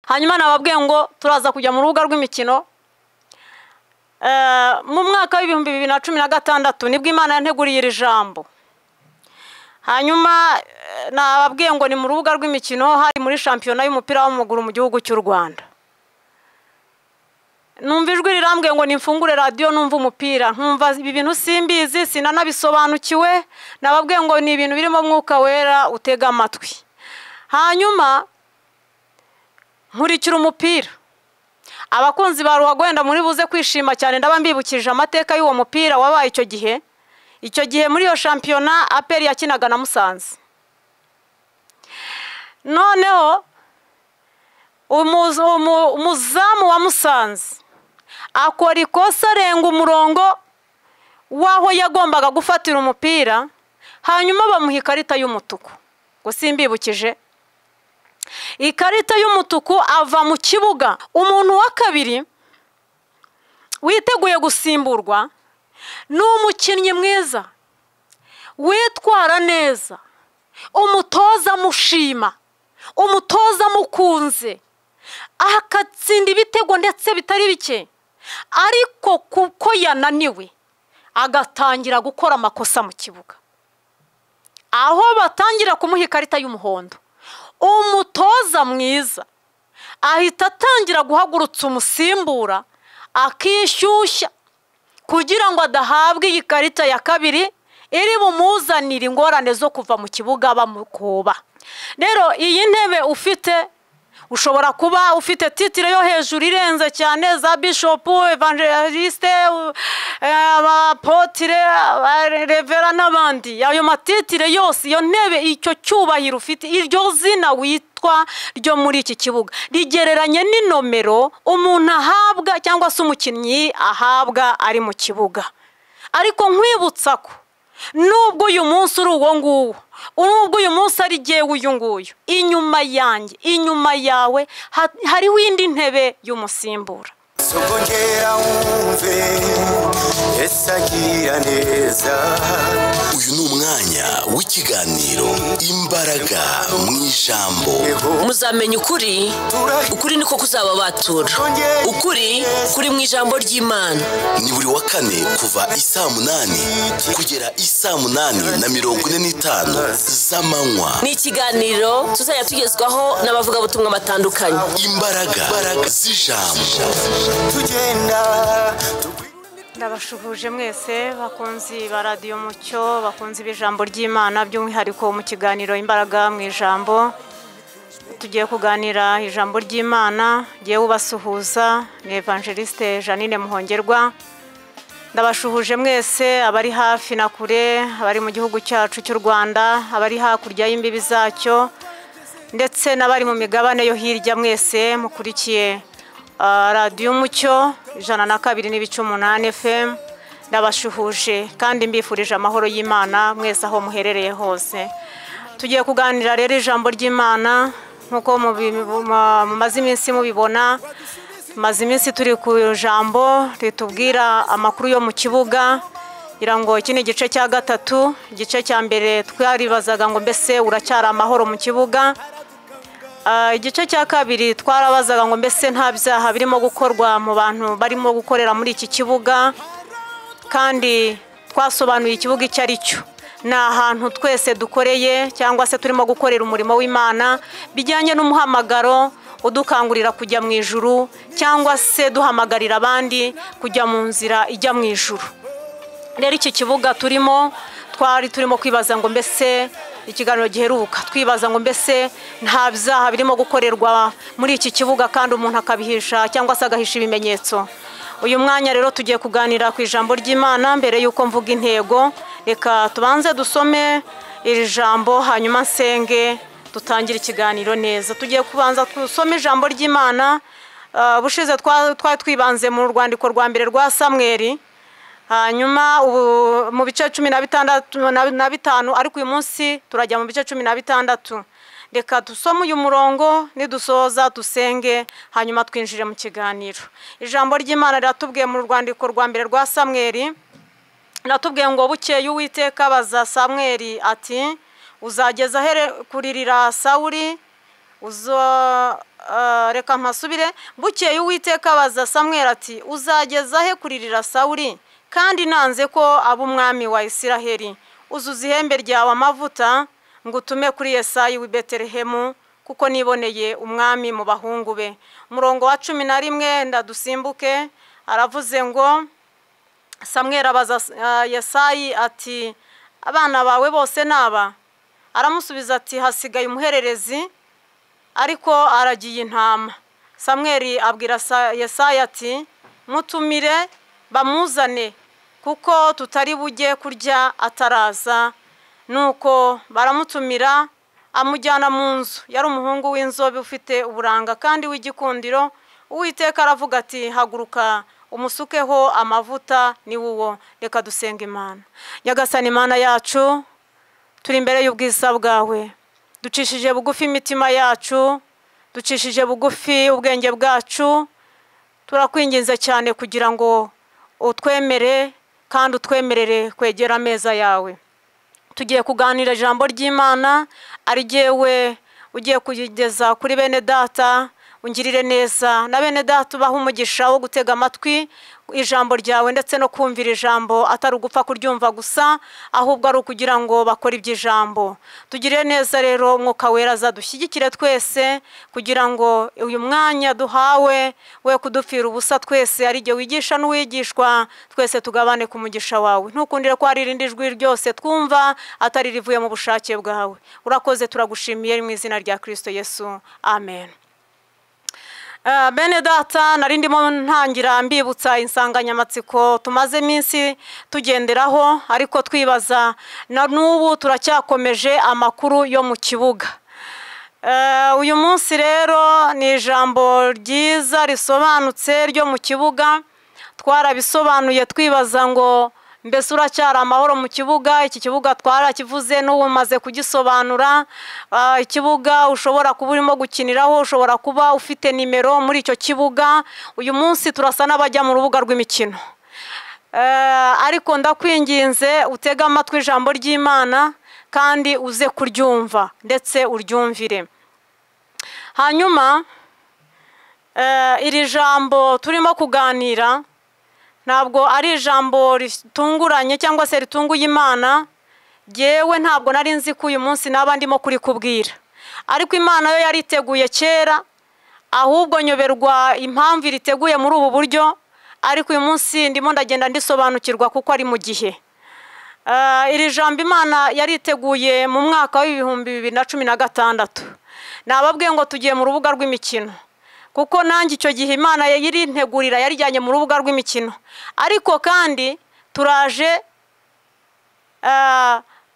hanyuma nababwiye ngo turaza kujya mu rubuga rw'imikino mu mwaka w'ibihumbi 2016 nibwo Imana yanteguriye iri jambo. Hanyuma nababwiye ngo ni mu rubuga rw'imikino hari muri shampiyona y'umupira w'amaguru mu gihugu cy'u Rwanda. Numva ijwi rirambwiye ngo nimfungure radio numva umupira, nkumva ibi bintu simbizi sinanabisobanukiwe, nababwiye ngo ni ibintu birimo mwuka wera utega amatwi. Hanyuma nkurikira umupira, abakunzi ba Ruhago wenda muri buze kwishima cyane, ndaba mbibukije amateka y'uwo mupira wabaye icyo gihe muri iyo shampiyona APR yakinaga na Musanze. Noneho umuzamu wa Musanze akora ikosa arenga umurongo waho yagombaga gufatira umupira, hanyuma bamuha ikarita y'umutuku. Ngo simbibukije ikarita y'umutuku, ava mu kibuga. Umuntu wa kabiri witeguye gusimburwa ni umukinnyi mwiza witwara neza, umutoza mushima, umutoza mukunze, akatsinda ibitego ndetse bitari bike, ariko kuko yananiwe agatangira gukora amakosa mu kibuga. Aho batangira kumuha ikarita y'umuhondo, umutoza mwiza ahita atangira guhagurutsa umusimbura akishyushya kugira ngo adahabwe iyi karita ya kabiri iri bumuzanire ingorane zo kuva mu kibuga bamukoba. Rero iyi ntebe ufite, ushobora kuba ufite titire yo hejuru irenze cyane za bishop, evangeliste, abapotre, revera n'abandi. Ayo matitire yose, iyo ntebe, icyo cyubahiro ufite, iryo zina witwa ryo muri iki kibuga rigereranye n'inomero umuntu ahabwa cyangwa se umukinnyi ahabwa ari mu kibuga. Ariko nkwibutsa ko nubwo uyu munsi uri uwo nguwo, nubwo uyu munsi ari jyewe uyu nguyu, inyuma yanjye, inyuma yawe hariho indi ntebe y'umusimbura. Sogongera wumve Yesu agira neza. Uyu ni umwanya w'ikiganiro Imbaraga mu ijambo. Muzamenya ukuri niko kuzaba batura. Ukuri kuri mu ijambo ry'Imana. Ni buri wa kane kuva 8:00 kugera 8:45 z'amanywa. Ni ikiganiro tuzajya tugezwaho n'abavuga butumwa batandukanye. Imbaraga z'ijambo. Ndabashuhuje mwese bakunzi ba Radio Mucyo, bakunzi b'ijambo ry'Imana, by'umwihariko mu kiganiro Imbaraga mu ijambo. Tugiye kuganira ijambo ry'Imana, giye ubasuhuza ni Evangeliste Janine Muhongerwa. Ndabashuhuje mwese abari hafi na kure, abari mu gihugu cyacu cy'u Rwanda, abari hakurya y'imbibi zacyo, ndetse n'abari mu migabane yo hirya. Mwese mukurikiye Radio Mucyo 102.8 FM. Ndabashuhuje kandi mbifurije amahoro y'Imana mwese aho muherereye hose. Tugiye kuganira rero ijambo ry'Imana nkuko mumaze iminsi mubibona. Tumaze iminsi turi ku jambo ritubwira amakuru yo mu kibuga, irango iki ni igice cya gatatu. Igice cya mbere twaribazaga ngo mbese uracyara amahoro mu kibuga. Igice cya kabiri twarabazaga ngo mbese nta byaha birimo gukorwa mu bantu barimo gukorera muri iki kibuga, kandi twasobanuye ikibuga icyo ari cyo. Ni ahantu twese dukoreye cyangwa se turimo gukorera umurimo w'Imana bijyanye n'umuhamagaro udukangurira kujya mu ijuru, cyangwa se duhamagarira abandi kujya mu nzira ijya mu ijuru. Rero iki kibuga turimo kwibaza ngo mbese ikiganiro giheruka twibaza ngo mbese nta byaha birimo gukorerwa muri iki kibuga kandi umuntu akabihisha cyangwa se agahisha ibimenyetso. Uyu mwanya rero tugiye kuganira ku ijambo ry'Imana. Mbere yuko mvuga intego, reka tubanze dusome iri jambo hanyuma nsenge dutangira ikiganiro neza. Tugiye kubanza dusome ijambo ry'Imana. Bushize twibanze mu rwandiko rwa mbere rwa Samweli, hanyuma mu bice 15, ariko uyu munsi turajya mu bice 16. Reka dusome uyu murongo, nidusoza dusenge hanyuma twinjire mu kiganiro. Ijambo ry'Imana riratubwiye mu rwandiko rwa mbere rwa Samweli, riratubwiye ngo bukeye Uwiteka abaza Samweli ati uzageza here kuririra Sawuli, reka mpasubire. Bukeye Uwiteka abaza Samweli ati uzageza he kuririra Sawuli kandi nanze ko aba umwami wa Isiraheli? Uzuza ihembe ryawe amavuta ngo utume kuri Yesayi w'i Betelehemu kuko niboneye umwami mu bahungu be. Umurongo wa 11 ndadusimbuke, aravuze ngo Samweli abaza Yesayi ati abana bawe bose naba? Aramusubiza ati hasigaye umuhererezi ariko aragiye intama. Samweli abwira Yesayi ati mutumire bamuzane kuko tutari bujye kurya ataraza. Nuko baramutumira amujyana mu nzu. Yari umuhungu w'inzobe ufite uburanga kandi w'igikundiro. Uwiteka aravuga ati haguruka umusukeho amavuta ni wuwo. Reka dusenga Imana. Nyagasani Imana yacu, turi imbere y'ubwiza bwawe, ducishije bugufi imitima yacu, ducishije bugufi ubwenge bwacu. Turakwinginze cyane kugira ngo utwemere kandi utwemerere kwegera ameza yawe. Tugiye kuganira ijambo ry'Imana, ari jyewe ugiye kugeza kuri bene data. Ungirire neza na bene data, ubaha umugisha wo gutega amatwi ijambo ryawe ndetse no kumvira ijambo, atari ugupfa kuryumva gusa, ahubwo ari ukugira ngo bakore iby'ijambo. Tugirire neza rero, Umwuka Wera azadushyigikire twese kugira ngo uyu mwanya duhawe we kudupfira ubusa twese, ari jye wigisha n'uwigishwa, twese tugabane ku mugisha wawe. Ntukundire ko hari irindi jwi ryose twumva atari rivuye mu bushake bwawe. Urakoze, turagushimiye mu izina rya Kristo Yesu, amen. Bene data, nari ndimo ntangira mbibutsa insanganyamatsiko tumaze iminsi tugenderaho, ariko twibaza na n'ubu turacyakomeje amakuru yo mu kibuga. Uyu munsi rero ni ijambo ryiza risobanutse ryo mu kibuga. Twarabisobanuye twibaza ngo mbese uracyari amahoro mu kibuga? Iki kibuga twarakivuze n'ubu umaze kugisobanura. Ikibuga ushobora kuba urimo gukiniraho, ushobora kuba ufite nimero muri icyo kibuga. Uyu munsi turasa n'abajya mu rubuga rw'imikino, ariko ndakwinginze utega amatwi ijambo ry'Imana kandi uze kuryumva ndetse uryumvire. Hanyuma iri jambo turimo kuganira ntabwo ari ijambo ritunguranye cyangwa se ritunguye Imana. Jyewe ntabwo nari nzi ko uyu munsi naba ndimo kurikubwira, ariko Imana yo yariteguye kera, ahubwo nyoberwa impamvu iriteguye muri ubu buryo, ariko uyu munsi ndimo ndagenda ndisobanukirwa kuko ari mu gihe. Iri jambo Imana yariteguye mu mwaka w'2016. Nababwiye ngo tugiye mu rubuga rw'imikino, kuko nanjye icyo gihe Imana yirintegurira yarijyanye mu rubuga rw'imikino, ariko kandi turaje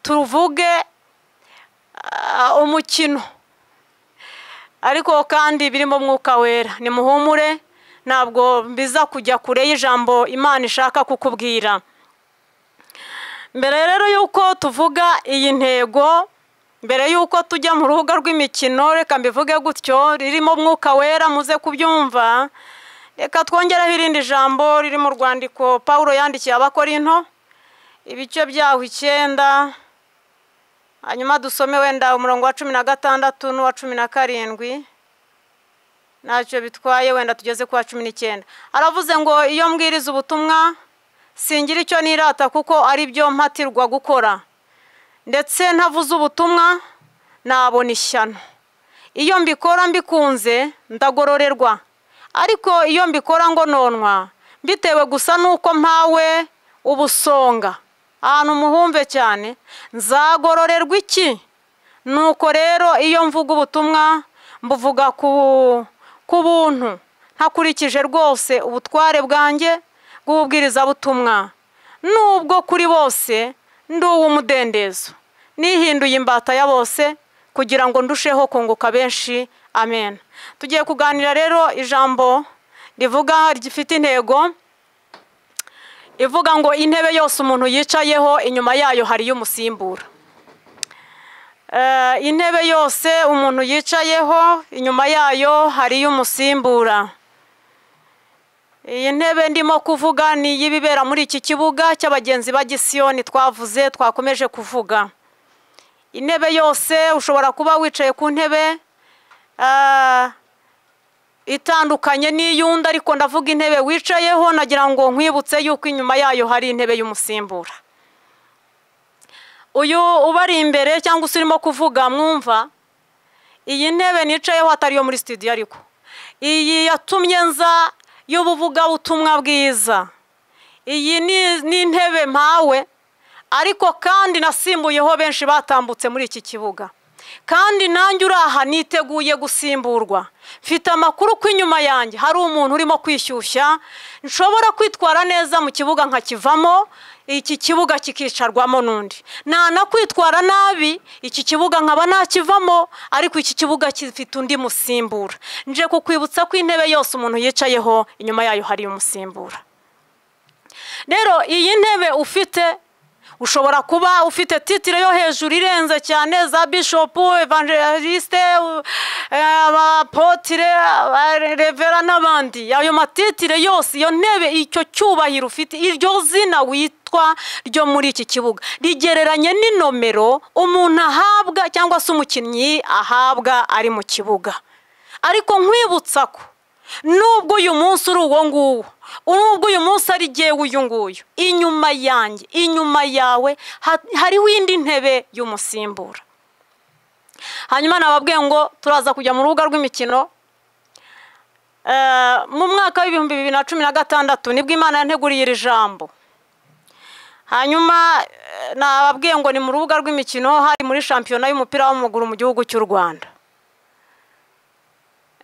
tuvuge umukino, ariko kandi birimo Mwuka Wera. Nimuhumure, ntabwo biza kujya kure y'ijambo Imana ishaka kukubwira. Mbere rero yuko tuvuga iyi ntego, mbere yuko tujya mu rubuga rw'imikino, reka mbivuge gutyo, ririmo Mwuka Wera muze kubyumva. Reka twongereho irindi jambo riri mu rwandiko Pawulo yandikiye Abakorinto, ibice byaho 9, hanyuma dusome wenda umurongo wa 16 n'uwa 17. Ntacyo bitwaye, wenda tugeze ku wa 19. Aravuze ngo iyo mbwiriza ubutumwa singira icyo nirata, kuko ari byo mpatirwa gukora, ndetse ntavuze ubutumwa nabona ishyano. Iyo mbikora mbikunze ndagororerwa, ariko iyo mbikora ngo nonwa mbitewe gusa nuko mpawe ubusonga. Ahantu muhumve cyane, nzagororerwa iki? Nuko rero iyo mvuga ubutumwa mbuvuga ku buntu, ntakurikije rwose ubutware bwanjye bw'ububwiriza butumwa, nubwo kuri bose ndi uw'umudendezo, nihinduye imbata ya bose kugira ngo ndusheho kunguka benshi. Amen. Tugiye kuganira rero ijambo rivuga rifite intego ivuga ngo intebe yose umuntu yicayeho inyuma yayo hariyo umusimbura. Intebe yose umuntu yicayeho inyuma yayo hariyo umusimbura. Iyi ntebe ndimo kuvuga ni y'ibibera muri iki kibuga cy'abagenzi ba Gisiyoni twavuze, twakomeje kuvuga. Intebe yose ushobora kuba wicaye ku ntebe itandukanye n'iyundi, ariko ndavuga intebe wicayeho, nagira ngo nkwibutse yuko inyuma yayo hari intebe y'umusimbura. Uyu ubari imbere cyangwa se urimo kuvuga mwumva, iyi ntebe nicayeho atari yo muri studio, ariko iyi yatumye nza y'ubuvugabutumwa bwiza. Iyi ni intebe mpawe, ariko kandi nasimbuyeho benshi batambutse muri iki kibuga, kandi nanjye uraha niteguye gusimburwa. Mfite amakuru ko inyuma yanjye hari umuntu urimo kwishyushya, nshobora kwitwara neza mu kibuga nkakivamo, iki kibuga kikicarwamo n'undi. Kwitwara nabi iki kibuga nkaba nakivamo, ariko iki kibuga gifite undi musimbura. Nje kukwibutsa ko intebe yose umuntu yicayeho inyuma yayo hari umusimbura. Rero iyi ntebe ufite, ushobora kuba ufite titire yo hejuru irenze cyane, za bishop, evangeliste, abapotre, revera n'abandi. Ayo matitire yose, iyo ntebe, icyo cyubahiro ufite, iryo zina witwa ryo muri iki kibuga rigereranye n'inomero umuntu ahabwa cyangwa se umukinnyi ahabwa ari mu kibuga. Ariko nkwibutsa ko nubwo uyu munsi uri uwo nguwo, nubwo uyu munsi ari jyewe uyu nguyu, inyuma yanjye, inyuma yawe hariho indi ntebe y'umusimbura. Hanyuma nababwiye ngo turaza kujya mu rubuga rw'imikino. Mu mwaka w'ibihumbi 2016 nibwo Imana yanteguriye iri jambo. Hanyuma nababwiye ngo ni mu rubuga rw'imikino, hari muri shampiyona y'umupira w'amaguru mu gihugu cy'u Rwanda.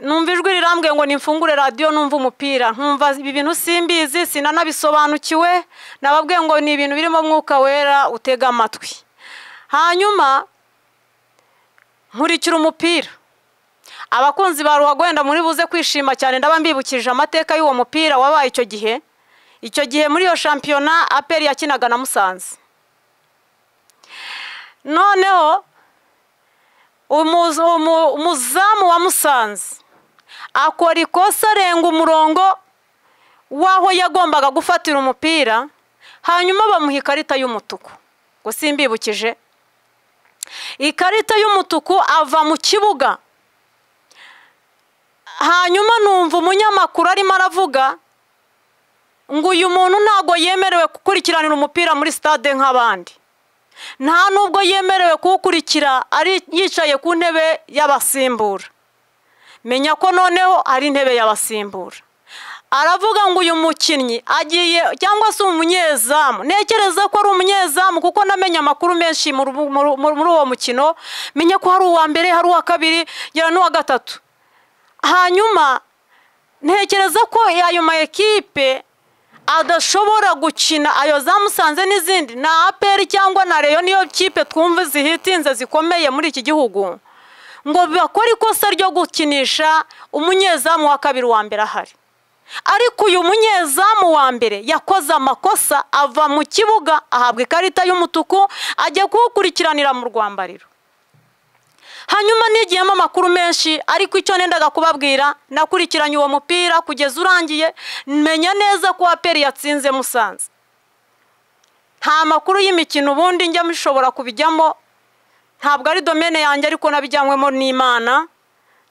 Numva ijwi rirambwiye ngo nimfungure radio numva umupira, nkumva ibi bintu simbizi, sinanabisobanukiwe. Nababwiye ngo ni ibintu birimo Mwuka Wera, utega amatwi. Hanyuma nkurikira umupira. Abakunzi ba Ruhago wenda muri buze kwishima cyane, ndaba mbibukije amateka y'uwo mupira wabaye icyo gihe. Icyo gihe muri iyo shampiyona APR yakinaga na Musanze. Noneho umuzamu wa Musanze akora ikosa, arenga umurongo waho yagombaga gufatira umupira, hanyuma bamuha ikarita y'umutuku. Ngo simbibukije, ikarita y'umutuku, ava mu kibuga. Hanyuma numva umunyamakuru arimo aravuga ngo uyu muntu ntago yemerewe gukurikiranira umupira muri stade nk'abandi, nta nubwo yemerewe kuwukurikira ari yicaye ku ntebe y'abasimbura. Menya ko noneho ari intebe y'abasimbura. Aravuga ngo uyu mukinnyi agiye, cyangwa se umunyezamu, nekereza ko ari umunyezamu kuko namenye amakuru menshi muri uwo mukino. Menya ko hari uwa mbere, hari uwa kabiri, gera n'uwa gatatu. Hanyuma ntekereza ko ayo ma ekipe adashobora gukina, ayo za Musanze n'izindi, na APR cyangwa na Rayon, niyo kipe twumva zihitinze zikomeye muri iki gihugu, ngo bakora ikosa ryo gukinisha umunyezamu wa kabiri, wa mbere ahari. Ariko uyu munyezamu wa mbere yakoze amakosa, ava mu kibuga, ahabwa ikarita y'umutuku, ajya kuwukurikiranira mu rwambariro. Hanyuma nigiyemo amakuru menshi, ariko icyo nendaga kubabwira, nakurikiranye uwo mupira kugeza urangiye, menya neza ko APR yatsinze Musanze. Nta makuru y'imikino ubundi njya mushobora kubijyamo, ntabwo ari domene yanjye, ariko nabijyanwemo n'Imana.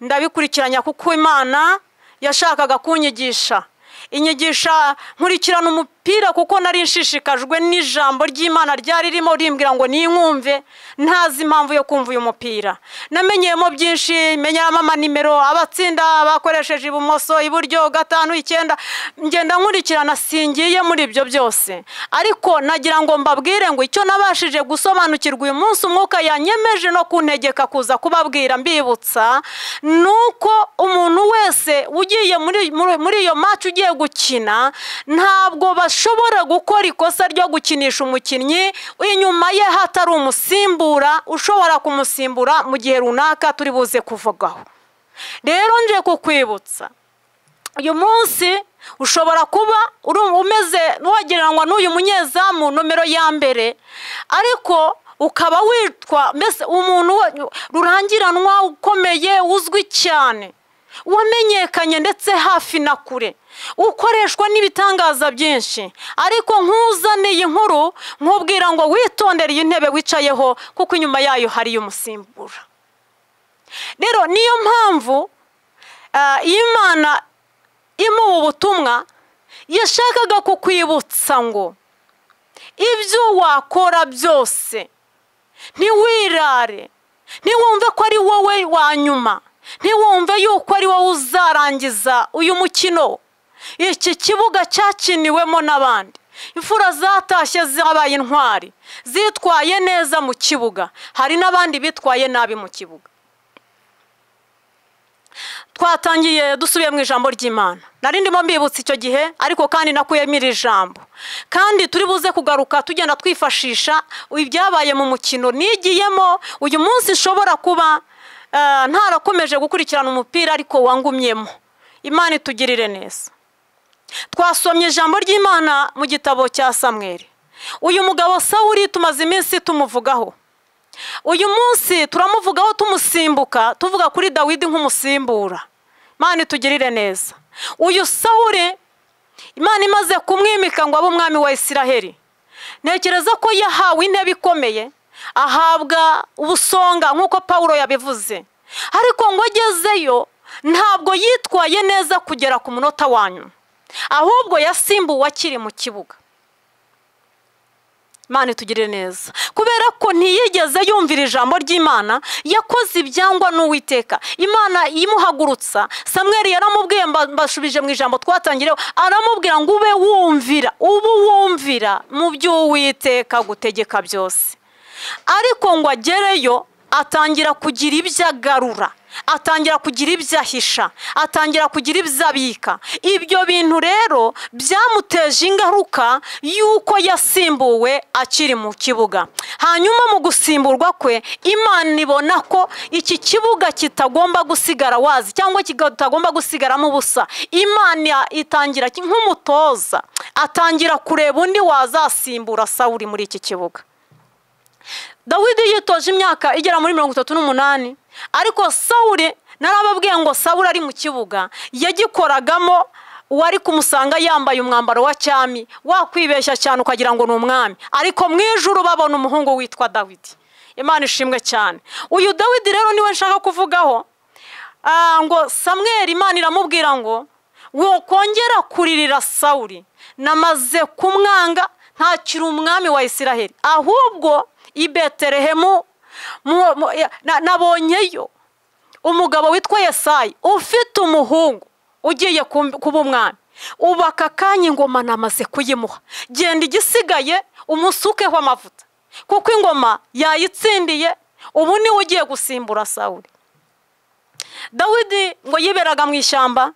Ndabikurikiranya kuko Imana yashakaga kunyigisha, inyigisha nkurikirana umupira kuko nari nshishikajwe n'ijambo ry'Imana ryari ririmo rimbwira ngo ninkumve, ntazi impamvu yo kumva uyu mupira. Namenyemo byinshi, menyeramo amanimero, abatsinda bakoresheje ibumoso, iburyo, 5, 9, ngenda nkurikirana, singiye muri ibyo byose. Ariko nagira ngo mbabwire ngo icyo nabashije gusobanukirwa uyu munsi Umwuka yanyemeje no kuntegeka kuza kubabwira mbibutsa, nuko umuntu wese ugiye muri iyo match ugiye gukina, ntabwo bashobora gukora ikosa ryo gukinisha umukinnyi inyuma ye hatari umusimbura ushobora kumusimbura mu gihe runaka turi buze kuvugaho. Rero nje kukwibutsa, uyu munsi ushobora kuba umeze n'uwagereranywa n'uyu munyezamu nomero ya mbere, ariko ukaba witwa mbese umuntu rurangiranwa ukomeye, uzwi cyane, wamenyekanye ndetse hafi na kure, ukoreshwa n'ibitangaza byinshi, ariko nkuzaniye inkuru nkubwira ngo witondere iyi ntebe wicayeho kuko inyuma yayo hari umusimbura. Rero niyo mpamvu Imana imuha ubutumwa yashakaga kukwibutsa ngo ibyo wakora byose ntiwirare, ntiwumve ko ari wowe wa nyuma, ntiwumve yuko ari wowe uzarangiza uyu mukino. Iki kibuga cyakiniwemo n'abandi, imfura zatashye zabaye intwari, zitwaye neza mu kibuga, hari n'abandi bitwaye nabi mu kibuga. Twatangiye dusubiye mu ijambo ry'Imana, nari ndimo mbibutsa icyo gihe, ariko kandi nakuyemo iri jambo, kandi turi buze kugaruka tugenda twifashisha ibyabaye mu mukino nigiyemo. Uyu munsi nshobora kuba ntarakomeje gukurikirana umupira ariko wangumyemo. Imana itugirire neza. Twasomye ijambo ry'Imana mu gitabo cya Samweli. Uyu mugabo Sawuli tumaze iminsi tumuvugaho, uyu munsi turamuvugaho tumusimbuka, tuvuga kuri Dawidi nk'umusimbura. Imana itugirire neza. Uyu Sawuli Imana imaze kumwimika ngo abe umwami wa Isiraheli, ntekereza ko yahawe intebe ikomeye, ahabwa ubusonga nk'uko Pawulo yabivuze, ariko ngo agezeyo ntabwo yitwaye neza kugera ku munota wanyu, ahubwo yasimbuwe akiri mu kibuga. Imana itugirire neza. Kubera ko ntiyigeze yumvira ijambo ry'Imana, yakoze ibyangwa n'Uwiteka. Imana imuhagurutsa, Samweli yaramubwiye, mbashubije mu ijambo twatangireho, aramubwira ngo ube wumvira mu by'Uwiteka gutegeka byose. Ariko ngo agereyo atangira kugira ibyo agarura, atangira kugira ibyo ahisha, atangira kugira ibyo abika. Ibyo bintu rero byamuteje ingaruka yuko yasimbuwe akiri mu kibuga. Hanyuma mu gusimburwa kwe, Imana ibona ko iki kibuga kitagomba gusigara wazi cyangwa kitagomba gusigaramo ubusa. Imana itangira nk'umutoza, atangira kureba undi wazasimbura Sawuli muri iki kibuga. Dawidi yitoje imyaka igera muri 38, ariko Sawuli narababwiye ngo Sawuli ari mu kibuga yagikoragamo, wari kumusanga yambaye umwambaro wa cyami, wakwibeshya cyane ukagira ngo ni umwami, ariko mu ijuru babona umuhungu witwa Dawidi. Imana ishimwe cyane. Uyu Dawidi rero niwe nshaka kuvugaho. Ngo Samweli Imana iramubwira ngo wokongera kuririra Sawuli, namaze kumwanga, ntakiri umwami wa Isiraheli, ahubwo i Betelehemu nabonyeyo umugabo witwa Yesayi ufite umuhungu ugiye kuba umwami. Ubaka kanya ingoma namaze kuyimuha, genda igisigaye umusukeho amavuta, kuko ingoma yayitsindiye, ubu niwe ugiye gusimbura Sawuli. Dawidi ngo yiberaga mu ishyamba.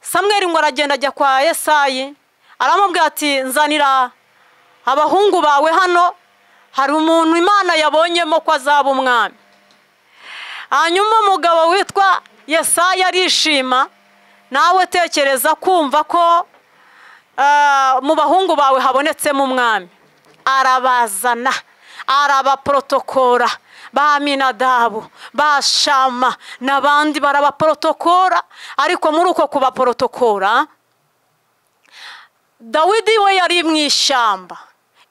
Samweli ngo aragenda ajya kwa Yesayi, aramubwira ati nzanira abahungu bawe hano, hari umuntu Imana yabonyemo ko azaba umwami. Hanyuma umugabo witwa Yesayi arishima. Nawe tekereza kumva ko mu bahungu bawe habonetsemo umwami. Arabazana, arabaprotokora, ba Aminadabu, ba Shama n'abandi barabaprotokora. Ariko muri uko kubaprotokora, Dawidi we yari mu ishyamba.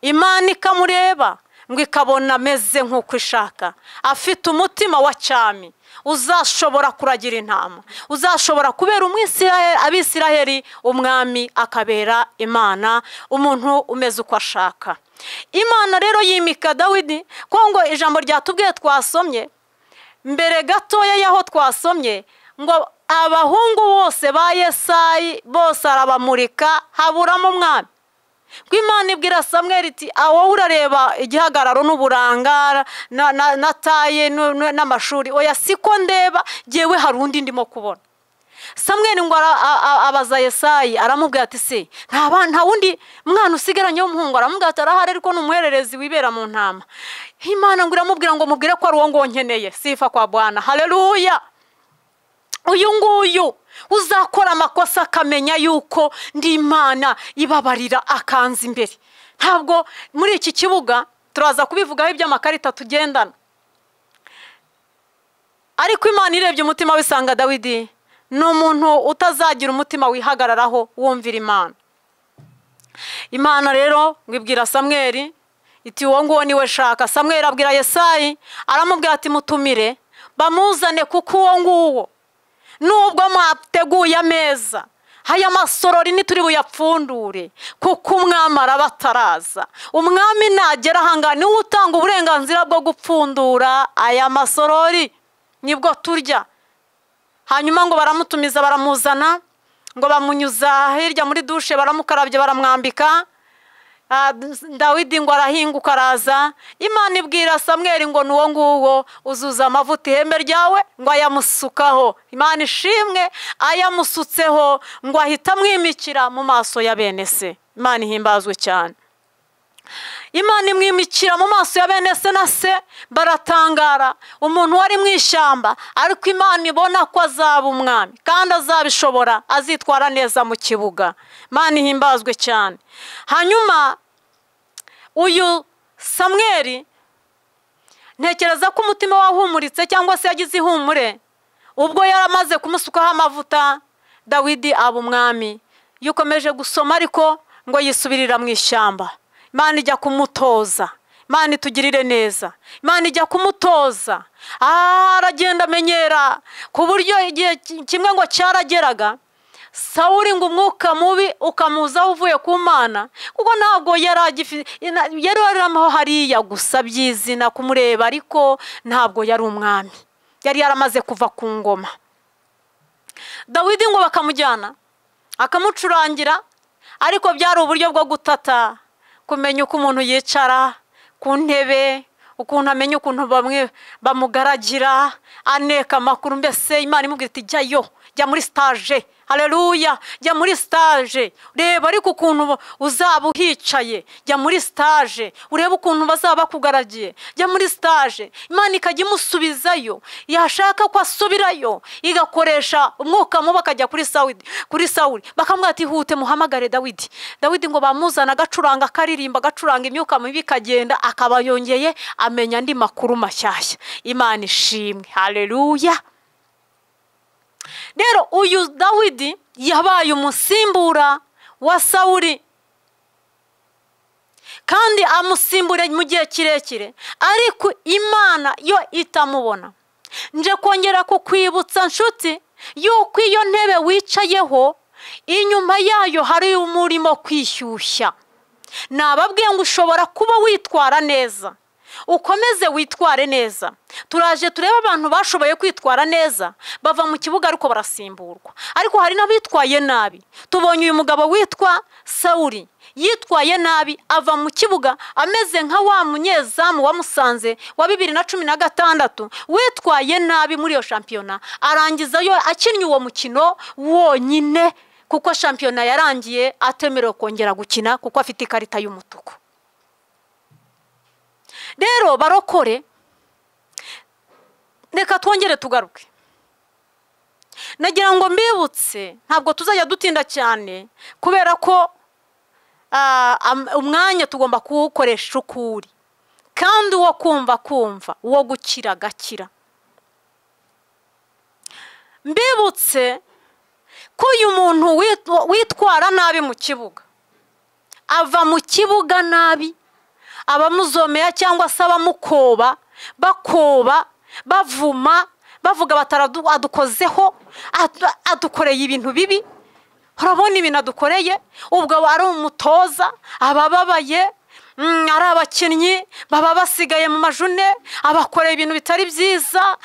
Imana ikamureba ngo ikabona ameze nk'uko ishaka, afite umutima wa cyami, uzashobora kuragira intama, uzashobora kubera Abisiraheli umwami, akabera Imana umuntu umeze uko ashaka. Imana rero yimika Dawidi, ko ngo ijambo ryatubwiye twasomye mbere gatoya yaho twasomye ngo abahungu bose ba Yesayi bose arabamurika, haburamo umwami. Imana ibwira Samweli iti aho urareba igihagararo n'uburangara na taye n'amashuri, oya siko ndeba, jewe hari undi ndimo kubona. Samweli ngo abaza Yesayi, aramubwira ati se nta wundi mwana usigaranye w'umuhungu? Aramubwira ati arahari, ariko n'umuhererezi wibera mu ntama. Imana ngo iramubwira ngo mubwire ko ari uwo ngo nkeneye. Sifa kwa Bwana, haleluya. Uyu nguyu uzakora amakosa akamenya yuko ndi Imana ibabarira, akanza imbere. Ntabwo muri iki kibuga turaza kubivugaho iby'amakarita tugendana, ariko Imana irebye umutima wisanga Dawidi ni umuntu utazagira umutima wihagararaho wumvira Imana. Imana rero ngibwira Samweli iti uwo nguwo niwe shaka. Samweli abwira Yesayi, aramubwira ati mutumire bamuzane, kuko uwo nguwo nubwo mwateguye ameza, aya masorori ntituri buyapfundure kuko umwami araba ataraza. Umwami nagera ahangaha niwe utanga uburenganzira bwo gupfundura aya masorori, nibwo turya. Hanyuma ngo baramutumiza, baramuzana, ngo bamunyuza hirya muri dushe, baramukarabye, baramwambika. Dawidi ngo arahinguka araza. Imana ibwira Samweli ngo nuwo nguwo uzuza amavuta ihembe ryawe, ngo ayamusukaho. Imana ishimwe, ayamusutseho ngo ahita amwimikira mu maso ya bene se. Imana ihimbazwe cyane. Imana imwimikira mu maso ya bene se na se baratangara. Umuntu wari mu ishyamba, ariko Imana ibona ko azaba umwami kandi azabishobora, azitwara neza mu kibuga. Imana ihimbazwe cyane. Hanyuma uyu Samweli, ntekereza ko umutima wahumuritse cyangwa se yagize ihumure ubwo yaramaze kumusukaho amavuta, Dawidi aba umwami. Iyo ukomeje gusoma ariko ngo yisubirira mu ishyamba, Imana ijya kumutoza. Imana itugirire neza. Imana ijya kumutoza, aragenda amenyera, ku buryo igihe kimwe ngo cyarageraga Sawuli ngo umwuka mubi ukamuzaho uvuye ku Mana, kuko ntabwo yari arimo hariya gusa by'izina kumureba, ariko ntabwo yari umwami, yari yaramaze kuva ku ngoma. Dawidi ngo bakamujyana akamucurangira, ariko byari uburyo bwo gutata, kumenya uko umuntu yicara ku ntebe, ukuntu amenya ukuntu bamwe bamugaragira, aneka amakuru. Mbese Imana imubwira iti jyayo, jya muri stage. Haleluya, jya muri stage. Reba ariko ukuntu uzaba uhicaye, jya muri stage. Urebe ukuntu bazaba bakugaragiye, jya muri stage. Imana ikajya imusubizayo, yashaka ko asubirayo igakoresha umwuka mubi akajya kuri Sawuli. Bakamubwira ati hute muhamagare Dawidi. Dawidi ngo bamuzana agacuranga, akaririmba, agacuranga, imyuka mibi ikagenda, akaba yongeye amenya andi makuru mashyashya. Imana ishimwe. Haleluya. Rero uyu Dawidi yabaye umusimbura wa Sawuli, kandi amusimbura mu gihe kirekire, ariko Imana yo itamubona. Nje kongera kukwibutsa nshuti yuko iyo ntebe wicayeho inyuma yayo hari umurimo kwishyushya. Nababwiye ngo ushobora kuba witwara neza, ukomeze witware neza. Turaje tureba abantu bashoboye kwitwara neza, bava mu kibuga ariko barasimburwa. Ariko hari n'abitwaye nabi. Tubonye uyu mugabo witwa Sawuli yitwaye nabi, ava mu kibuga ameze nka wa munyezamu wa Musanze wa 2016 witwaye nabi muri iyo shampiyona, arangiza yo akinnye uwo mukino wonyine, kuko shampiyona yarangiye atemerewe kongera gukina kuko afite ikarita y'umutuku. Rero barokore, reka twongere tugaruke. Nagira ngo mbibutse, ntabwo tuzajya dutinda cyane kubera ko umwanya tugomba kuwukoresha ukuri, kandi uwo kumva, uwo gukira gakira. Mbibutse ko uyu muntu witwara nabi mu kibuga, ava mu kibuga nabi, abamuzomera cyangwa se abamukoba, bakoba, bavuma, bavuga bataradukozeho, adukoreye ibintu bibi. Urabona ibintu adukoreye, ubwo ari umutoza, abababaye, ari abakinnyi baba basigaye mu majune, abakoreye ibintu bitari byiza,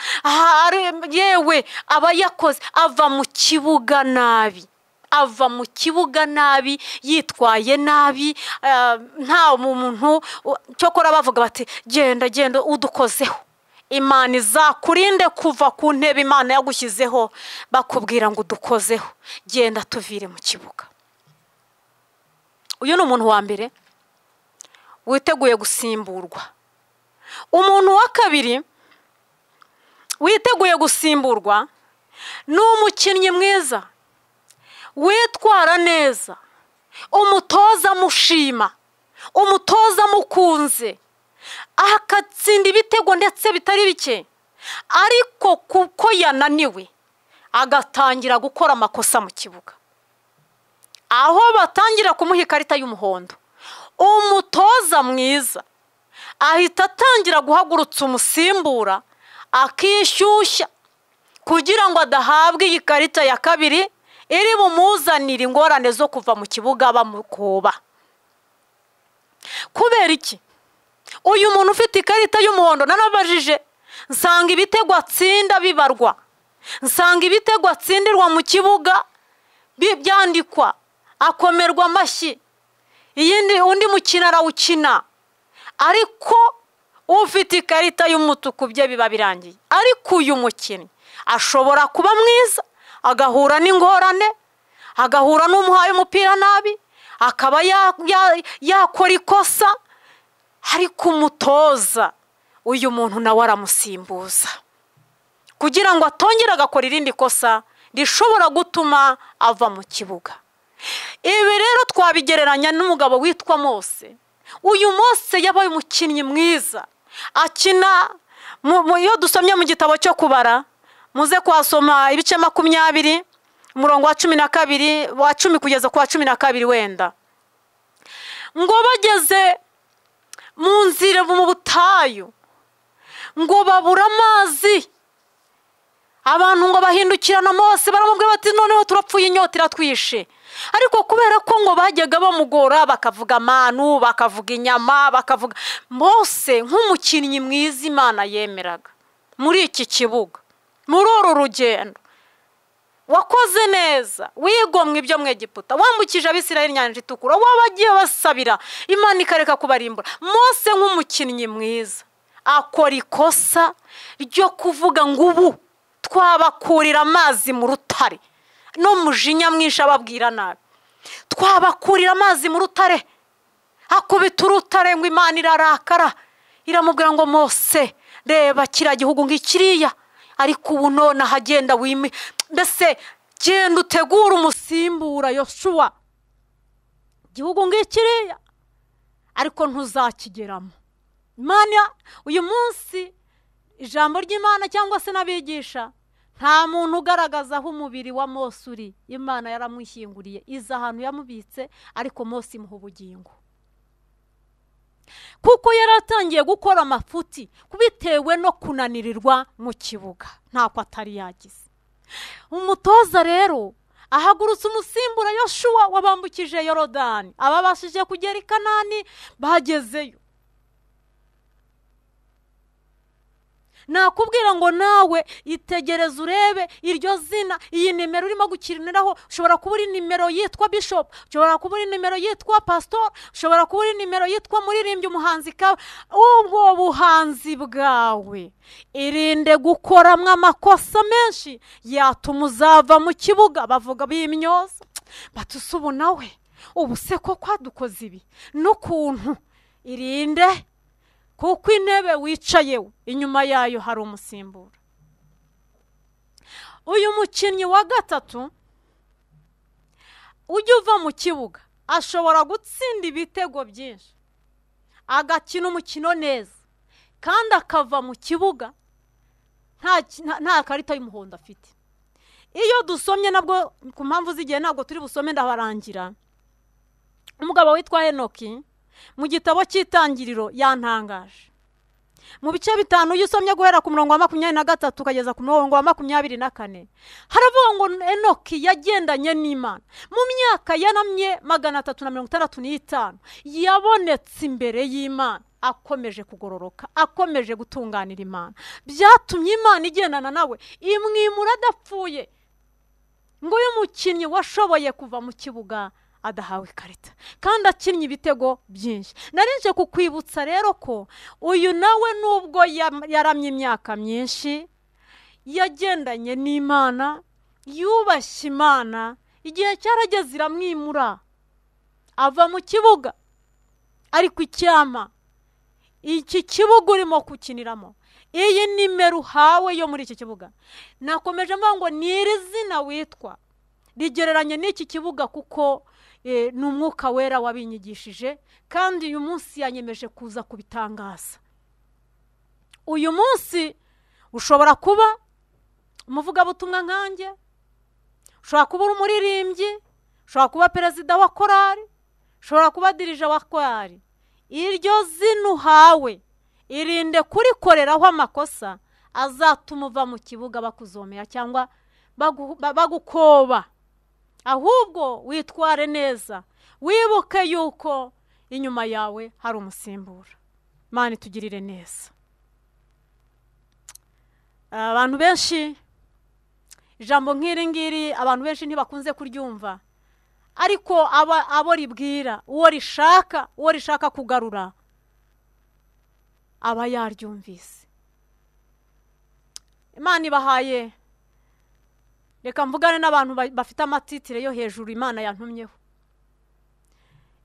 yewe aba yakoze, ava mu kibuga nabi. Ava mu kibuga nabi, yitwaye nabi, nta muntu cyokora bavuga bati genda udukozeho. Imana izakurinde kuva ku ntebe Imana yagushyizeho bakubwira ngo udukozeho, genda tuvire mu kibuga. Uyu ni umuntu wa mbere witeguye gusimburwa. Umuntu wa kabiri witeguye gusimburwa ni umukinnyi mwiza, witwara neza, umutoza mushima, umutoza mukunze, akatsinda ibitego ndetse bitari bike, ariko kuko yananiwe agatangira gukora amakosa mu kibuga, aho batangira kumuha ikarita y'umuhondo, umutoza mwiza ahita atangira guhagurutsa umusimbura, akishyushya, kugira ngo adahabwa iyi karita ya kabiri iri bumuzanire ingorane zo kuva mu kibuga bamukoba. Kubera iki? Uyu muntu ufite ikarita y'umuhondo narabajije, nsanga ibitego atsinda bibarwa, nsanga ibitego atsindirwa mu kibuga byandikwa, akomerwa amashyi, undi mukino arawukina. Ariko ufite ikarita y'umutuku bye biba birangiye. Ariko uyu mukinnyi ashobora kuba mwiza, agahura n'ingorane, agahura n'umuhaye umupira nabi, akaba yakora ikosa, ariko umutoza uyu muntu nawe aramusimbuza kugira ngo atongere agakora irindi kosa rishobora gutuma ava mu kibuga. Ibi rero twabigereranya n'umugabo witwa Mose. Uyu Mose yabaye umukinnyi mwiza, akina iyo dusomye mu gitabo cyo kubara, muze kwasoma ibice 20 umurongo wa 12 wa 10 kugeza ku wa 12 wenda. Ngo bageze mu nzira mu butayu, ngo babura amazi, abantu ngo bahindukirana Mose baramubwira bati noneho turapfuye inyota iratwishe. Ariko kubera ko ngo bajyaga bamugora, bakavuga amanu, bakavuga inyama, bakavuga, Mose nk'umukinnyi mwiza Imana yemeraga muri iki kibuga, muri uru rugendo wakoze neza, wigomwe ibyo mu Egiputa, wambukije Abisirayeli inyanja itukura, wabagiye basabira Imana ikareka kubarimbura. Mose nk'umukinnyi mwiza akora ikosa ryo kuvuga ngo ubu twabakurira amazi mu rutare, no mujinya mwinshi ababwira nabi, twabakurira amazi mu rutare. Akubita urutare ngo Imana irarakara, iramubwira ngo Mose reba kiriya gihugu ngikiriya, ariko ubu none hagenda wimi, mbese genda utegura umusimbura Yoshua, igihugu ngikiriya ariko ntuzakigeramo. Imana uyu munsi ijambo ry'Imana cyangwa se n'abigisha, nta muntu ugaragaza aho umubiri wa Mose uri. Imana yaramushyinguriye, iza ahantu yamubitse, ariko Mose imuha ubugingo kuko yaratangiye gukora amafuti kubitewe no kunanirirwa mu kibuga, ntako atari yagize. Umutoza rero ahagurutse umusimbura Yoshua wabambukije Yorodani, ababashije kugera i Kanani bagezeyo. Nakubwira ngo nawe itegereze urebe iryo zina, iyi nimero urimo gukiniraho, ushobora kuba uri nimero yitwa Bishop, ushobora kuba uri nimero yitwa Pastor, ushobora kuba uri nimero yitwa muririmbyi umuhanzi kawe. Ubwo buhanzi bwawe irinde gukoramwa amakosa menshi yatuma uzava mu kibuga bavuga bimyoza batusubu nawe ubu se ko kwadukoze ibi n'ukuntu. Irinde, kuko intebe wicayeho inyuma yayo hari umusimbura. Uyu mukinnyi wa gatatu ujya uva mu kibuga ashobora gutsinda ibitego byinshi, agakina umukino neza, kandi akava mu kibuga nta karita y'umuhondo afite. Iyo dusomye nabwo ku mpamvu z'igihe ntabwo turi busome ndabarangira, umugabo witwa Henoki mu gitabo cy'Itangiriro yantangaje. Mu bice 5 iyo usomye guhera ku murongo wa 23 ukageza ku murongo wa 24, haravuga ngo Henoki yagendanye n'Imana mu myaka yanamye 365, yabonetse imbere y'Imana, akomeje kugororoka, akomeje gutunganira Imana. Byatumye Imana igendana nawe, imwimura adapfuye. Ngo uyu mukinnyi washoboye kuva mu kibuga adahawe karita, kandi akinnye ibitego byinshi. Narinje kukwibutsa rero ko uyu nawe nubwo yaramye imyaka myinshi, yagendanye n'Imana, yubashye Imana, igihe cyarageze iramwimura ava mu kibuga. Ariko icyama iki kibuga urimo kukiniramo, iyi nimero uhawe yo muri iki kibuga, nakomeje mvuga ngo ni iri zina witwa rigereranye n'iki kibuga, kuko ni umwuka wera wabinyigishije, kandi uyu munsi yanyemeje kuza kubitangaza. Uyu munsi ushobora kuba umuvugabutumwa nkanjye, ushobora kuba umuririmbyi, ushobora kuba perezida wa korari, ushobora kuba dirije wa korari. Iryo zina uhawe irinde kurikoreraho amakosa azatuma uva mu kibuga bakuzomera cyangwa bagukoba. Ahubwo witware neza, wibuke yuko inyuma yawe hari umusimbura. Imana itugirire neza. Abantu benshi ijambo nk'iri ngiri abantu benshi ntibakunze kuryumva, ariko abo ribwira, uwo rishaka kugarura aba yaryumvise. Imana ibahaye, reka mvugane n'abantu bafite amatitire yo hejuru Imana yantumyeho.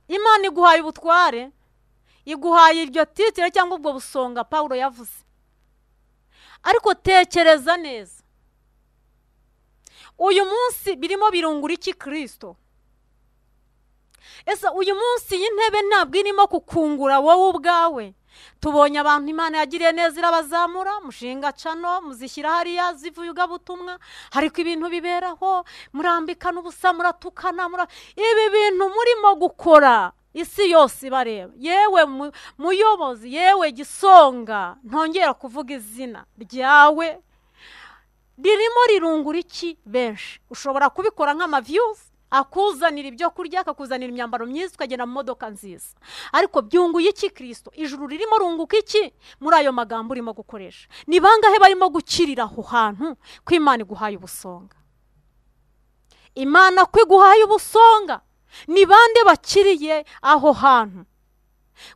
Imana iguhaye ubutware, iguhaye iryo titire cyangwa ubwo busonga Pawulo yavuze, ariko tekereza neza, uyu munsi birimo birungura iki Kristo? Ese uyu munsi y'intebe ntabwo irimo kukungura wowe ubwawe? Tubonye abantu Imana yagiriye neza irabazamura, mushinga cano muzishyira hariya zivuga butumwa, ariko ibintu biberaho, murambikana ubusa, muratukana, ibi bintu murimo gukora isi yose ibareba. Yewe muyobozi, yewe gisonga, ntongera kuvuga izina ryawe, ririmo rirungura iki benshi? Ushobora kubikora nk'amaviews, akuzanira ibyo kurya, akakuzanira imyambaro myiza, ukagenda mu modoka nziza, ariko byunguye iki Kristo? Ijuru ririmo runguka iki muri ayo magambo urimo gukoresha? Ni bangahe barimo gukirira aho hantu ko Imana iguhaye ubusonga? Imana ko iguhaye ubusonga, ni bande bakiriye aho hantu?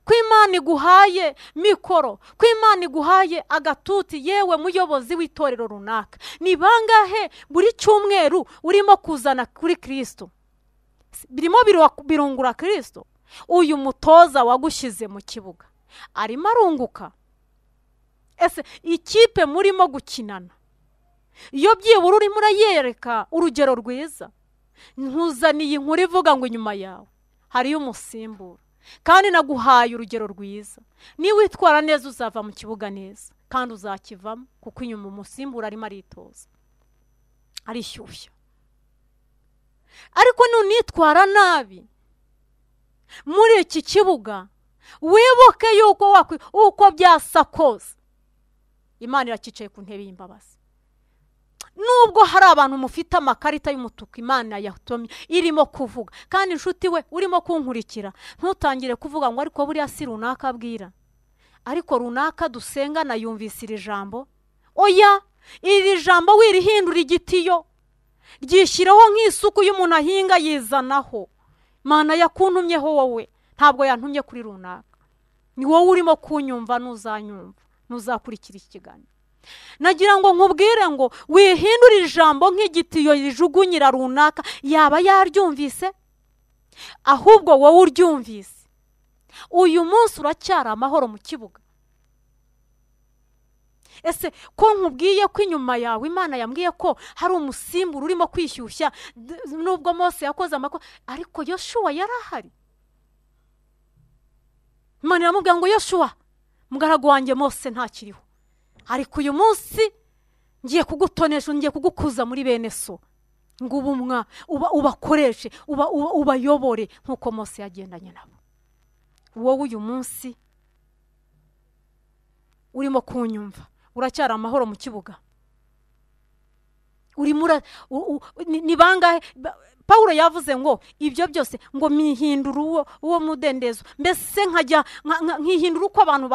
Ko Imana iguhaye mikoro, ko Imana iguhaye agatuti, yewe muyobozi w'itorero runaka, ni bangahe buri cyumweru urimo kuzana kuri Kristo? Birimo birungura Kristo? Uyu mutoza wagushyize mu kibuga arimo arunguka? Ese ikipe murimo gukinana, iyo byibura urimo urayereka urugero rwiza, ntuzaniye inkuru ivuga ngo inyuma yawe hariyo umusimbura, kandi naguhaye urugero rwiza. Niwitwara neza uzava mu kibuga neza, kandi uzakivamo, kuko inyuma umusimbura arimo aritoza, arishyushya. Ariko nunitwara nabi muri iki kibuga, wibuke yuko uko byasa kose Imana irakicaye ku ntebe y'imbabazi. Nubwo hari abantu mufite amakarita y'umutuku Imana yatumye irimo kuvuga, kandi inshuti we urimo kunkurikira, ntutangire kuvuga ngo ariko buriya si runaka abwira, ariko runaka dusengana yumvise iri jambo. Oya, iri jambo wirihindura igitiyo, ryishyiraho nk'isuku y'umuntu ahinga yizanaho. Mana yakuntumyeho wowe, ntabwo yantumye kuri runaka. Ni wowe urimo kunyumva, n'uzanyumva, n'uzakurikira iki kiganiro. Nagira ngo nkubwire ngo wihindure ijambo nk'igitiyo rijugunyira runaka, yaba yaryumvise, ahubwo wowe uryumvise. Uyu munsi uracyari amahoro mu kibuga. Ese ko nkubwiye ko inyuma yawe Imana yambwiye ko hari umusimbura urimo kwishyushya, nubwo Mose yakoze amakosa, ariko Yoshua yarahari. Imana iramubwira ngo Yoshua, mugaragu wanjye Mose ntakiriho, ariko uyu munsi ngiye kugutonesha, ngiye kugukuza muri bene so, ngo ubumwa ubakoreshe, ubayobore nk'uko Mose yagendanye nabo. Wowe uyu munsi urimo kunyumva, uracyari amahoro mu kibuga? Ni bangahe Pawulo yavuze ngo ibyo byose ngo mihindura uwo mudendezo, mbese nkihindura uko abantu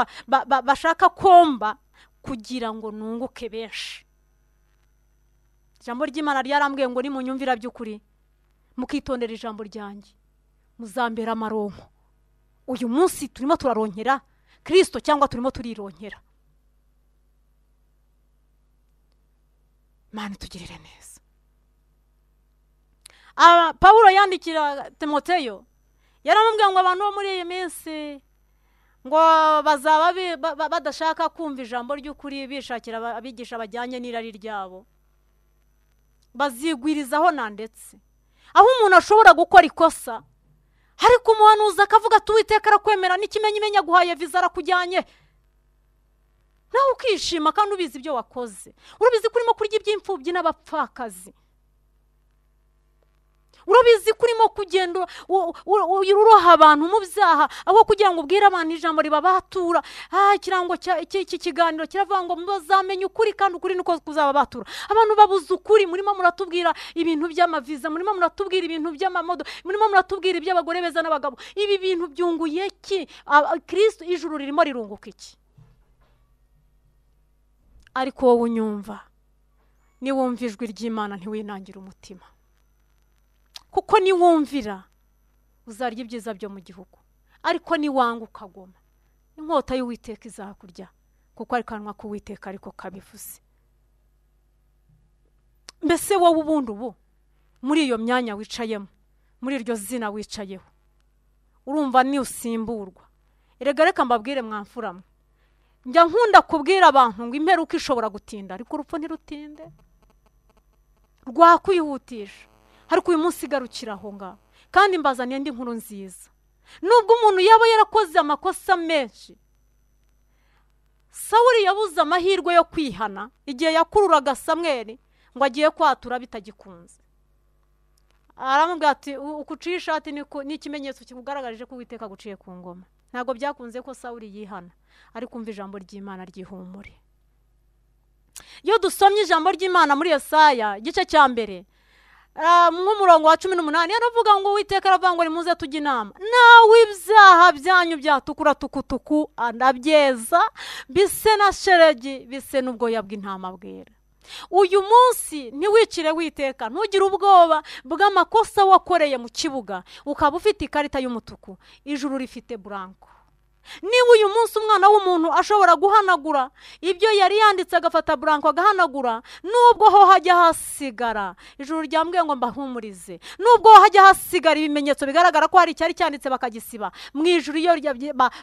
bashaka komba kugira ngo nunguke benshi. Ijambo ry'Imana ryarambwiye ngo nimunyumvira by'ukuri, mukitondera ijambo ryanjye, muzambera amaronko. Uyu munsi turimo turaronkera Kristo cyangwa turimo turironkera? Mana tugirire neza. Pawulo yandikira Timoteyo, yaramubwiye ngo abantu bo muri iyi minsi ngo bazaba badashaka kumva ijambo ry'ukuri, bishakira abigisha bajyanye n'irari ryabo, bazigwirizaho ndetse aho umuntu ashobora gukora ikosa, ariko umuhanuzi akavuga ati Uwiteka arakwemera, n'ikimenyimenya guhaye viza arakujyanye, nawe ukishima kandi ubizi ibyo wakoze. Urabizi ko urimo kurya iby'imfubyi n'abapfakazi, urabizi ko urimo kugenda uroha abantu mu byaha aho kugira ngo ubwire abantu ijambo ribabatura. Ikirango cy'iki kiganiro kiravuga ngo muzamenye ukuri kandi ukuri niko kuzababatura. Abantu babuze ukuri, murimo muratubwira ibintu by'amaviza, murimo muratubwira ibintu by'amamodo, murimo muratubwira iby'abagore beza n'abagabo. Ibi bintu byunguye ki? Kristo ijuru ririmo rirunguka iki? Ariko wowe unyumva, niwumva ijwi ry'Imana ntiwinangire umutima, kuko niwumvira uzarya ibyiza byo mu gihugu. Ariko niwanga ukagoma, inkota y'Uwiteka izakurya, kuko ari kanwa k'Uwiteka ariko kabivuze. Mbese wowe ubundi ubu muri iyo myanya wicayemo, muri iryo zina wicayeho, urumva ni usimburwa? Erega reka mbabwire mwamfuramwe, njya nkunda kubwira abantu ngo imperuka ishobora gutinda, ariko urupfu ntirutinde, rwakwihutisha. Ariko uyu munsi garukira aho ngaho, kandi mbazaniye indi nkuru nziza. Nubwo umuntu yaba yarakoze amakosa menshi, Sawuli yabuze amahirwe yo kwihana igihe yakururaga Samweli ngo agiye kwatura bitagikunze. Aramubwira ati ukuciye ishati ni ikimenyetso kikugaragarije ko Uwiteka guciye ku ngoma. Ntabwo byakunze ko Sawuli yihana, ariko umva ijambo ry'Imana ryihumure. Iyo dusomye ijambo ry'Imana muri Yesaya igice cya mbere nk'umurongo wa 18, yaravuga ngo Uwiteka aravuga ngo nimuze tujye inama, nawe ibyaha byanyu byatukura tukutuku anabyeza bise na sheregi bise n'ubwoya bw'intama bwera. Uyu munsi ntiwicire Uwiteka, ntugire ubwoba bw'amakosa wakoreye mu kibuga ukaba ufite ikarita y'umutuku, ijuru rifite blanco. Niba uyu munsi umwana w'umuntu ashobora guhanagura ibyo yari yanditse agafata blanco agahanagura, nubwo ho hajya hasigara, ijuru ryambwiye ngo mbahumurize, nubwo ho hajya hasigara ibimenyetso bigaragara ko hari icyari cyanditse bakagisiba, mu ijuru iyo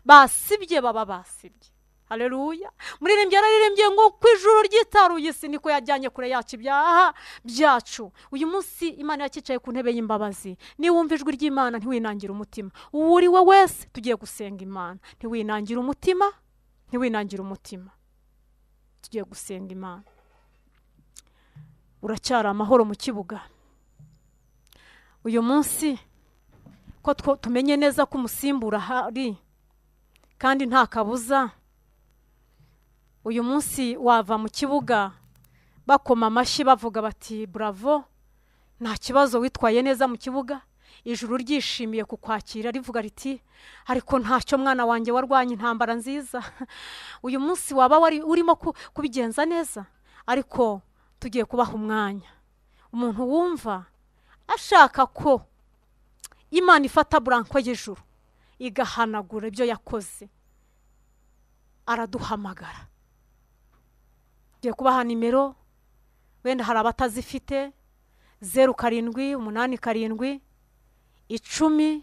basibye baba basibye. Haleluya. Muririmbye yararirimbye ngo ku ijuru ryitaruye isi niko yajyanye kure yacu ibyaha byacu. Uyu munsi Imana yakicaye ku ntebe y'imbabazi. Niwumva ijwi ry'Imana ntiwinangire umutima. Uri we wese tugiye gusenga Imana, ntiwinangire umutima, ntiwinangire umutima. Tugiye gusenga Imana. Uracyari amahoro mu kibuga. Uyu munsi ko tumenye neza ko umusimbura hari kandi nta kabuza. Uyu munsi wava mu kibuga bakoma amashyi bavuga bati bravo, nta kibazo witwaye neza mu kibuga, ijuru ryishimiye kukwakira rivuga riti ariko ntacyo mwana wanjye warwanye intambara nziza. Uyu munsi waba urimo kubigenza neza, ariko tugiye kubaha umwanya. Umuntu wumva ashaka ko Imana ifata blanco y'ijuru igahanagura ibyo yakoze, araduhamagara. Tugiye kubaha nimero, wenda hari abatazifite, 0787 10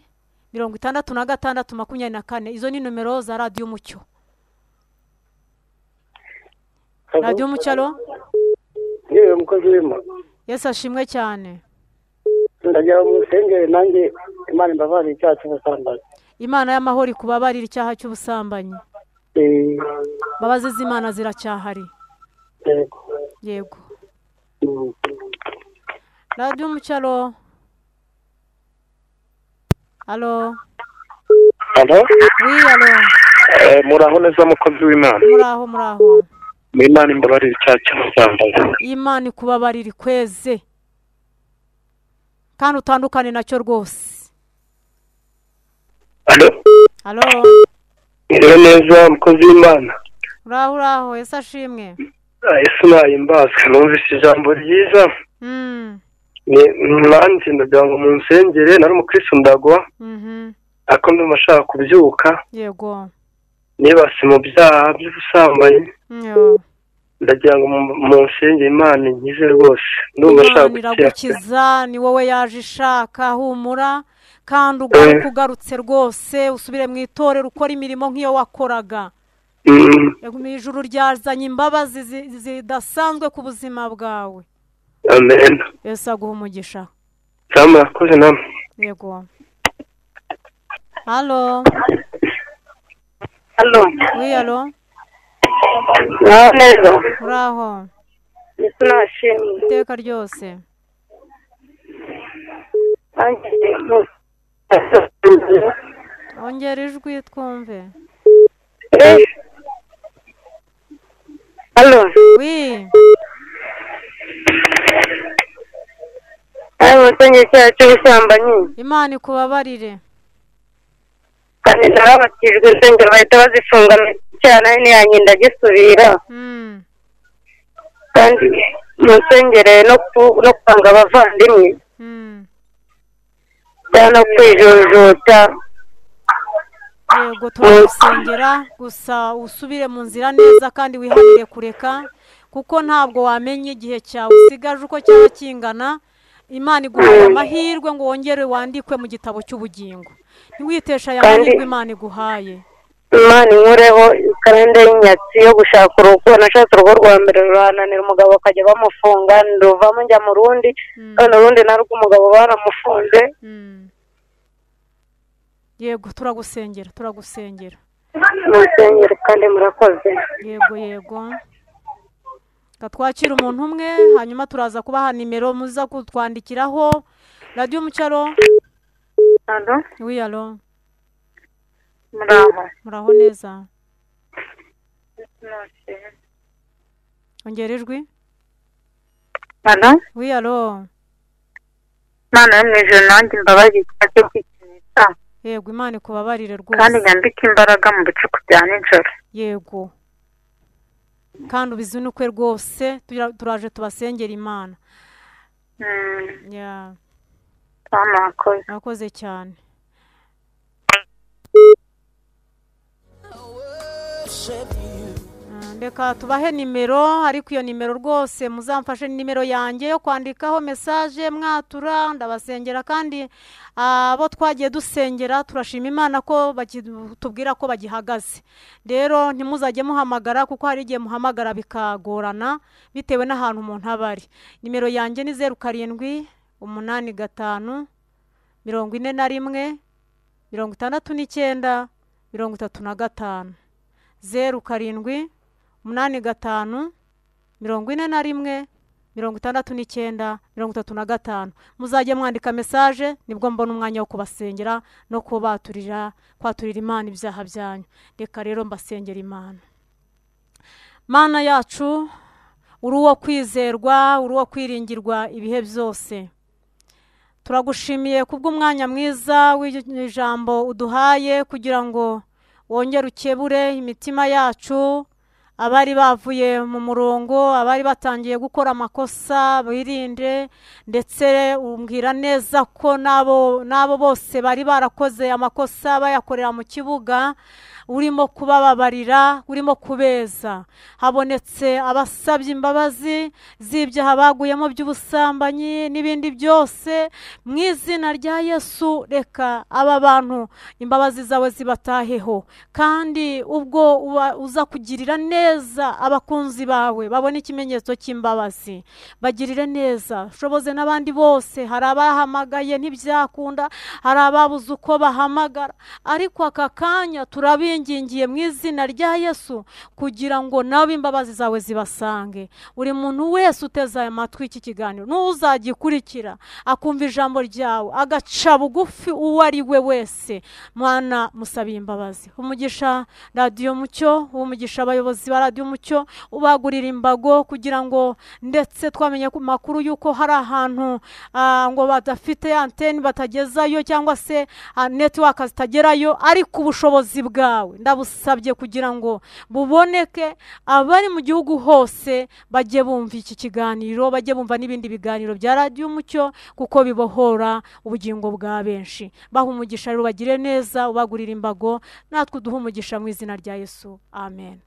66 24. Izo ni numero za Radio Umucyo. Radio Umucyo, alo? Yewe mukozi w'Imana. Yesu ashimwe cyane. Ndagira mu sengere nanjye Imana imbabarire icyaha cy'ubusambanyi. Imana y'amahoro ikubabarira icyaha cy'ubusambanyi. Babazi z'Imana ziracyahari. Yego. Radio Umucyo, alo? Alo? Alo? Oui, alo? Muraho neza mukozi w'Imana. Muraho. Imana imbabarire icyaha cy'ubusambanyi. Imana ikubabarira ikweze, kandi utandukane nacyo rwose. Alo? Alo? Neza mukozi w'Imana. Uraho, Yesu ashimwe. Yesu nahimbazwe, numvise ijambo ryiza. Nanjye ndagira ngo munsengere, nari umukristo ndagwa. Ariko ndumva ashaka kubyuka. Yego. Nibase mu byaha by'ubusambanyi. Ndagira ngo munsengere Imana inkize rwose. Ndumva ashaka gukiza, ni wowe yaje ishaka, humura kandi ugarutse rwose, usubire mu itorero ukora imirimo nk'iyo wakoraga. Ijuru ryazanye imbabazi zidasanzwe ku buzima bwawe. Amen. Yesu aguha umugisha. Murakoze namwe. Yego. Alo? Alo? Oui, alo? Neza. Uraho? Yesu nashimwe. Iteka ryose. ongera ijwi twumve. Halo. Oui. Musenye cy'ubusambanyi. Imana ikubabarire. Kandi narabatijwe nsengero bahita bazifunga cyane n'iyanjye ndagisubira. Kandi musengere no kwanga abavandimwe. Cyane kwijojota. Yego turagusengera gusa usubire mu nzira neza kandi wihanire kureka kuko ntabwo wamenye igihe cyawe usigaje uko cyaba kingana. Imana iguhaye amahirwe ngo wongere wandikwe mu gitabo cy'ubugingo. Ntiwitesha aya mahirwe Imana iguhaye. Imana inkureho ikarande y'inyatsi yo gushaka urugo. Nashatse urugo rwa mbere rurananira umugabo akajya bamufunga nduvamo njya mu rundi none urundi narwo umugabo baramufunze. Yego turagusengera musengero kandi murakoze. Yego twakira umuntu umwe hanyuma turaza kubaha nimero muza kutwandikiraho. Radio Mucyaro. Alo. Oui, alo. Muraho neza. Ongera ijwi. Alo. Oui, alo. Mana mwijoro nanjye mbabazi cyo kwikinisha. Yego Imana ikubabarire rwose. Kandi nyambika imbaraga mu bicuku bya nijoro. Yego. Kandi ubizinukwe rwose turaje tubasengera Imana. Yeah. Murakoze cyane. Ndeka tubahe nimero ariko iyo nimero rwose muzamfashe nimero yanjye yo kwandikaho message mwatura ndabasengera kandi abo twagiye dusengera turashima Imana ko tubwira ko bagihagaze. Rero ntimuzajye muhamagara kuko hari igihe muhamagara bikagorana bitewe n'ahantu umuntu abari. Nimero yanjye ni 0785 41 61 69 35 0785 85 41 69 35. Muzajye mwandika message nibwo mbona umwanya wo kubasengera no kwaturira Imana ibyaha byanyu. Reka rero mbasengera Imana. Mana yacu uri uwo kwizerwa, uri uwo kwiringirwa ibihe byose. Turagushimiye kubw'umwanya mwiza w'ijambo uduhaye kugira ngo wongere ukebure imitima yacu. Abari bavuye mu murongo, abari batangiye gukora amakosa birinde, ndetse umbwira neza ko nabo bose bari barakoze amakosa bayakorera mu kibuga urimo kubababarira, urimo kubeza. Habonetse abasabye imbabazi z'ibyaha baguyemo by'ubusambanyi n'ibindi byose mu izina rya Yesu. Reka aba bantu imbabazi zawe zibataheho, kandi ubwo uza kugirira neza abakunzi bawe babone ikimenyetso cy'imbabazi, bagirire neza. Shoboze n'abandi bose, hari abahamagaye ntibyakunda, hari ababuze uko bahamagara, ariko aka kanya turabingingiye mu izina rya Yesu kugira ngo nawe imbabazi zawe zibasange. Buri muntu wese uteze amatwi iki kiganiro n'uzagikurikira akumva ijambo ryawe agaca bugufi uwo ari we wese, Mwana musabiye imbabazi. Umugisha Radio Mucyo, umugisha abayobozi ba Radio Mucyo, ubagurira imbago kugira ngo ndetse twamenye ku makuru yuko hari ahantu ngo badafite antenne batagezayo cyangwa se network zitagerayo, ariko ubushobozi bwawe ndabusabye kugira ngo buboneke, abari mu gihugu hose bajye bumva iki kiganiro, bajye bumva n'ibindi biganiro bya Radio Mucyo kuko bibohora ubugingo bwa benshi. Baha umugisha rero bagire neza, ubagurira imbago, natwe duha umugisha mu izina rya Yesu. Amen.